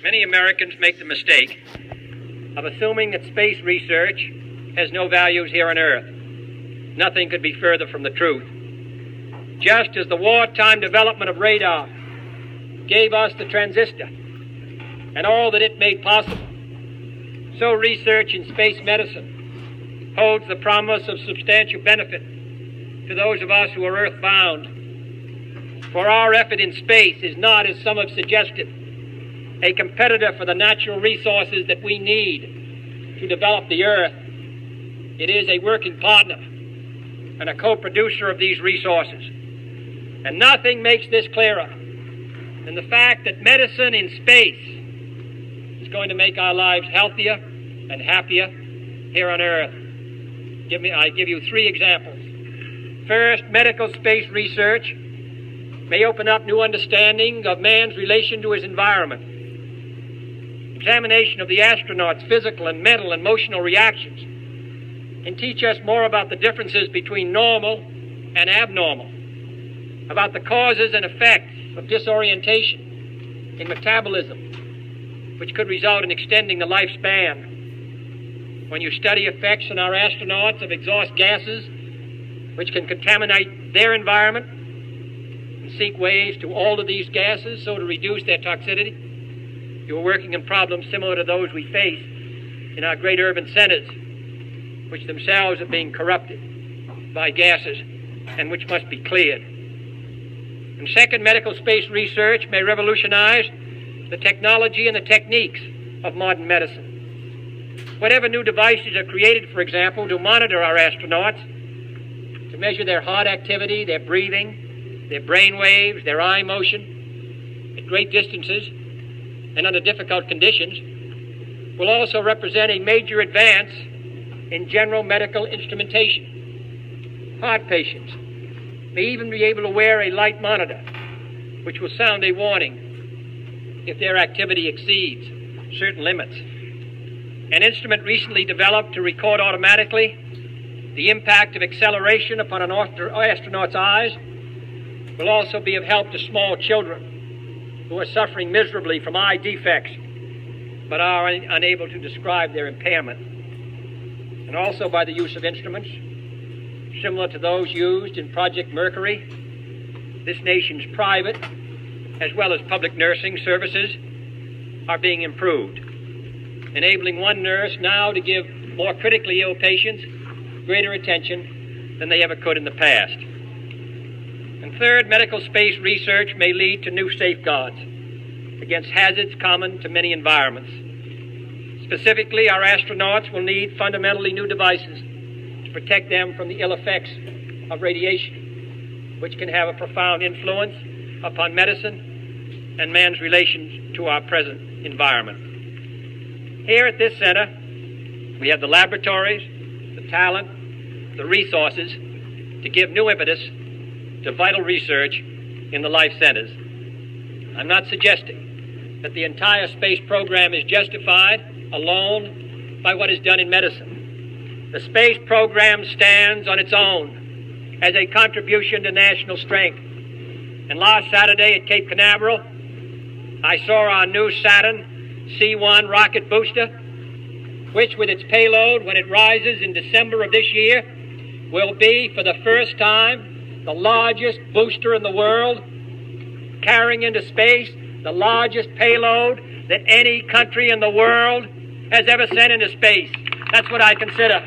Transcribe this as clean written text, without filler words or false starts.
Many Americans make the mistake of assuming that space research has no values here on Earth. Nothing could be further from the truth. Just as the wartime development of radar gave us the transistor and all that it made possible, so research in space medicine holds the promise of substantial benefit to those of us who are earthbound. For our effort in space is not, as some have suggested, a competitor for the natural resources that we need to develop the Earth. It is a working partner and a co-producer of these resources. And nothing makes this clearer than the fact that medicine in space is going to make our lives healthier and happier here on Earth. I give you 3 examples. First, medical space research may open up new understanding of man's relation to his environment. Examination of the astronaut's physical and mental and emotional reactions can teach us more about the differences between normal and abnormal, about the causes and effects of disorientation in metabolism, which could result in extending the lifespan. When you study effects on our astronauts of exhaust gases, which can contaminate their environment, and seek ways to alter these gases so to reduce their toxicity, you are working on problems similar to those we face in our great urban centers, which themselves are being corrupted by gases and which must be cleared. And second, medical space research may revolutionize the technology and the techniques of modern medicine. Whatever new devices are created, for example, to monitor our astronauts, to measure their heart activity, their breathing, their brain waves, their eye motion at great distances and under difficult conditions, will also represent a major advance in general medical instrumentation. Heart patients may even be able to wear a light monitor, which will sound a warning if their activity exceeds certain limits. An instrument recently developed to record automatically the impact of acceleration upon an astronaut's eyes will also be of help to small children who are suffering miserably from eye defects but are unable to describe their impairment. And also by the use of instruments similar to those used in Project Mercury, this nation's private as well as public nursing services are being improved, enabling one nurse now to give more critically ill patients greater attention than they ever could in the past. And third, medical space research may lead to new safeguards against hazards common to many environments. Specifically, our astronauts will need fundamentally new devices to protect them from the ill effects of radiation, which can have a profound influence upon medicine and man's relations to our present environment. Here at this center, we have the laboratories, the talent, the resources to give new impetus to vital research in the life centers. I'm not suggesting that the entire space program is justified alone by what is done in medicine. The space program stands on its own as a contribution to national strength. And last Saturday at Cape Canaveral, I saw our new Saturn C-1 rocket booster, which with its payload, when it rises in December of this year, will be, for the first time, the largest booster in the world, carrying into space the largest payload that any country in the world has ever sent into space. That's what I consider